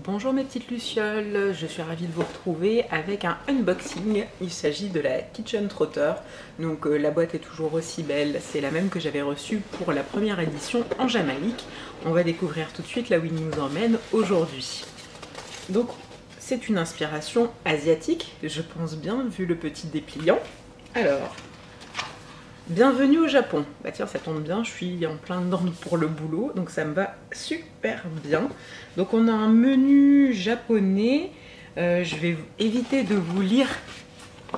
Bonjour mes petites lucioles, je suis ravie de vous retrouver avec un unboxing. Il s'agit de la Kitchen Trotter. Donc la boîte est toujours aussi belle, c'est la même que j'avais reçue pour la première édition en Jamaïque. On va découvrir tout de suite là où il nous emmène aujourd'hui. Donc c'est une inspiration asiatique, je pense bien, vu le petit dépliant. Alors, bienvenue au Japon. Bah tiens, ça tombe bien, je suis en plein dedans pour le boulot, donc ça me va super bien. Donc on a un menu japonais. Je vais éviter de vous lire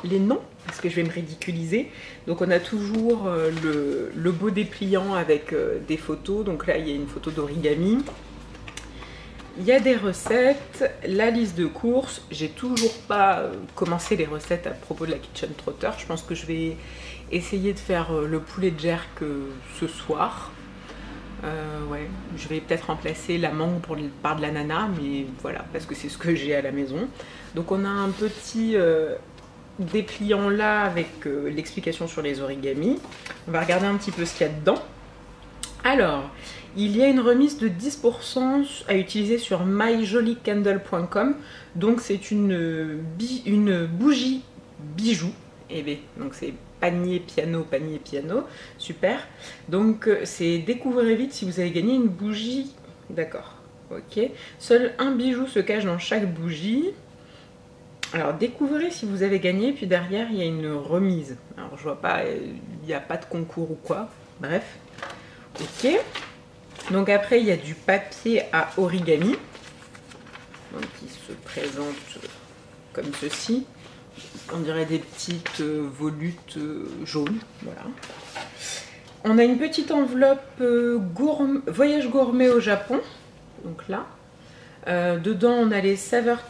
les noms parce que je vais me ridiculiser. Donc on a toujours le beau dépliant avec des photos. Donc là, il y a une photo d'origami. Il y a des recettes, la liste de courses. J'ai toujours pas commencé les recettes à propos de la Kitchen Trotter. Je pense que je vais essayer de faire le poulet de jerk ce soir. Ouais, je vais peut-être remplacer la mangue par de l'ananas, mais voilà, parce que c'est ce que j'ai à la maison. Donc on a un petit dépliant là avec l'explication sur les origamis. On va regarder un petit peu ce qu'il y a dedans. Alors, il y a une remise de 10% à utiliser sur myjollycandle.com. Donc c'est une bougie bijou. Et bien, donc c'est panier piano, super. Donc c'est découvrez vite si vous avez gagné une bougie. D'accord, ok. Seul un bijou se cache dans chaque bougie. Alors découvrez si vous avez gagné, puis derrière il y a une remise. Alors je vois pas, il n'y a pas de concours ou quoi. Bref, ok. Donc après il y a du papier à origami, donc qui se présente comme ceci. On dirait des petites volutes jaunes, voilà. On a une petite enveloppe voyage gourmet au Japon, donc là. Dedans, on a les saveurs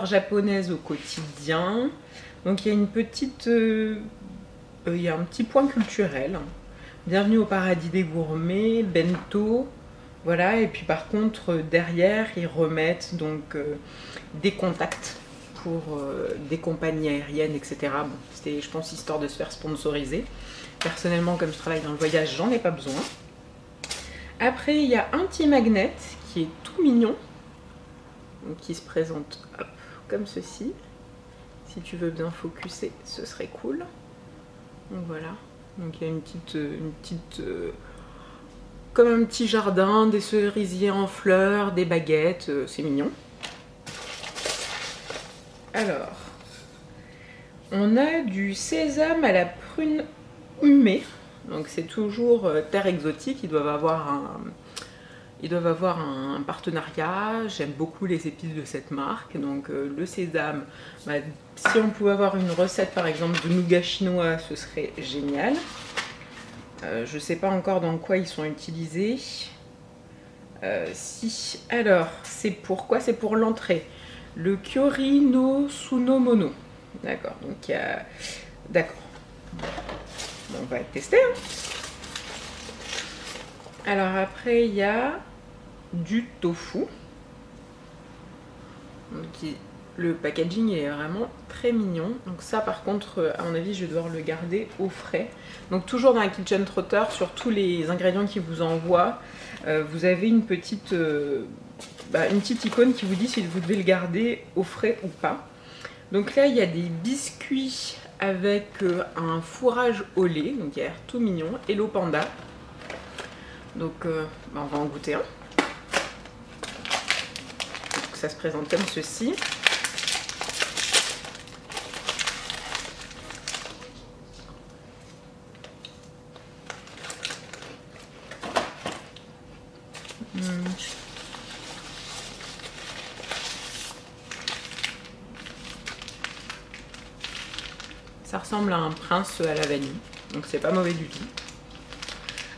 japonaises au quotidien. Donc il y a une petite, il y a un petit point culturel. Bienvenue au paradis des gourmets, bento. Voilà, et puis par contre, derrière, ils remettent donc des contacts pour des compagnies aériennes, etc. Bon, c'était, je pense, histoire de se faire sponsoriser. Personnellement, comme je travaille dans le voyage, j'en ai pas besoin. Après, il y a un petit magnet qui est tout mignon, donc qui se présente hop, comme ceci. Si tu veux bien focuser, ce serait cool. Donc voilà. Donc il y a une petite comme un petit jardin, des cerisiers en fleurs, des baguettes, c'est mignon. Alors, on a du sésame à la prune humée. Donc c'est toujours terre exotique. Ils doivent avoir un partenariat. J'aime beaucoup les épices de cette marque. Donc le sésame, bah, si on pouvait avoir une recette par exemple de nougat chinois, ce serait génial. Je ne sais pas encore dans quoi ils sont utilisés. Si, alors, c'est pourquoi? C'est pour l'entrée. Le Kyori no Sunomono. D'accord, donc il y a... D'accord. Bon, on va tester. Hein. Alors après, il y a du tofu. Donc, le packaging est vraiment très mignon. Donc ça, par contre, à mon avis, je vais devoir le garder au frais. Donc toujours dans la Kitchen Trotter, sur tous les ingrédients qu'ils vous envoient, vous avez une petite icône qui vous dit si vous devez le garder au frais ou pas. Donc là, il y a des biscuits avec un fourrage au lait, donc il a l'air tout mignon, Hello Panda. Donc on va en goûter un. Donc, ça se présente comme ceci. Ça ressemble à un prince à la vanille, donc c'est pas mauvais du tout.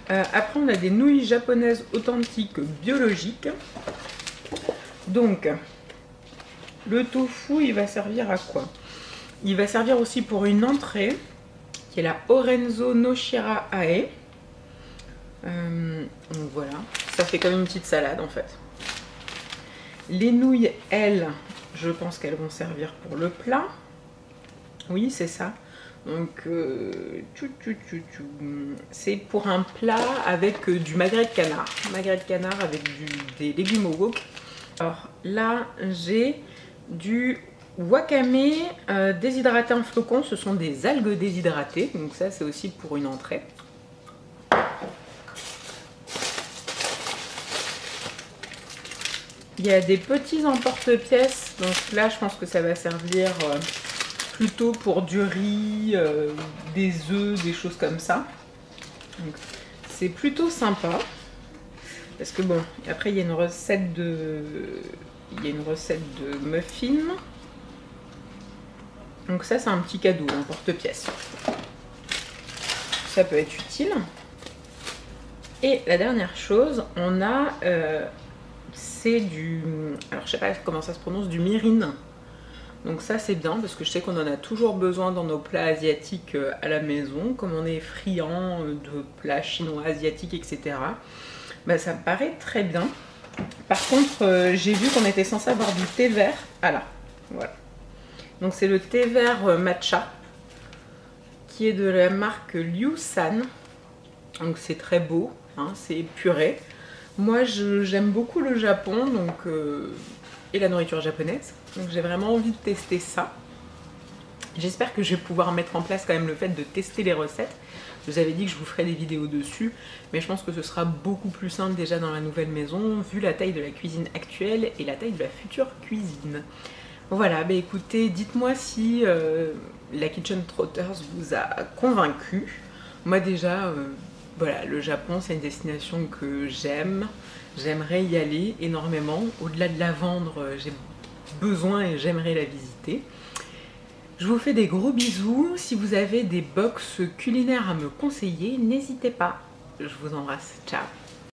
Après on a des nouilles japonaises authentiques biologiques. Donc le tofu, il va servir à quoi? Il va servir aussi pour une entrée qui est la Orenzo no Shira Ae. Donc voilà, ça fait comme une petite salade en fait. Les nouilles, elles, je pense qu'elles vont servir pour le plat. Oui, c'est ça. Donc, c'est pour un plat avec du magret de canard. Magret de canard avec des légumes au wok. Alors là, j'ai du wakame déshydraté en flocons. Ce sont des algues déshydratées, donc ça c'est aussi pour une entrée. Il y a des petits emporte-pièces, donc là je pense que ça va servir plutôt pour du riz, des œufs, des choses comme ça. C'est plutôt sympa. Parce que bon, après il y a une recette de muffins. Donc ça c'est un petit cadeau, un porte-pièce. Ça peut être utile. Et la dernière chose, on a c'est du, alors je sais pas comment ça se prononce, du mirin. Donc ça c'est bien parce que je sais qu'on en a toujours besoin dans nos plats asiatiques à la maison, comme on est friand de plats chinois, asiatiques, etc. Bah, ça me paraît très bien. Par contre, j'ai vu qu'on était censé avoir du thé vert. Ah là, voilà. Donc c'est le thé vert matcha qui est de la marque Liu San. Donc c'est très beau, hein, c'est purée. Moi j'aime beaucoup le Japon donc, et la nourriture japonaise, donc j'ai vraiment envie de tester ça. J'espère que je vais pouvoir mettre en place quand même le fait de tester les recettes. Je vous avais dit que je vous ferai des vidéos dessus, mais je pense que ce sera beaucoup plus simple déjà dans la nouvelle maison, vu la taille de la cuisine actuelle et la taille de la future cuisine. Voilà, bah écoutez, dites-moi si la Kitchen Trotters vous a convaincu. Moi déjà... voilà, le Japon, c'est une destination que j'aime. J'aimerais y aller énormément. Au-delà de la vendre, j'ai besoin et j'aimerais la visiter. Je vous fais des gros bisous. Si vous avez des box culinaires à me conseiller, n'hésitez pas. Je vous embrasse. Ciao.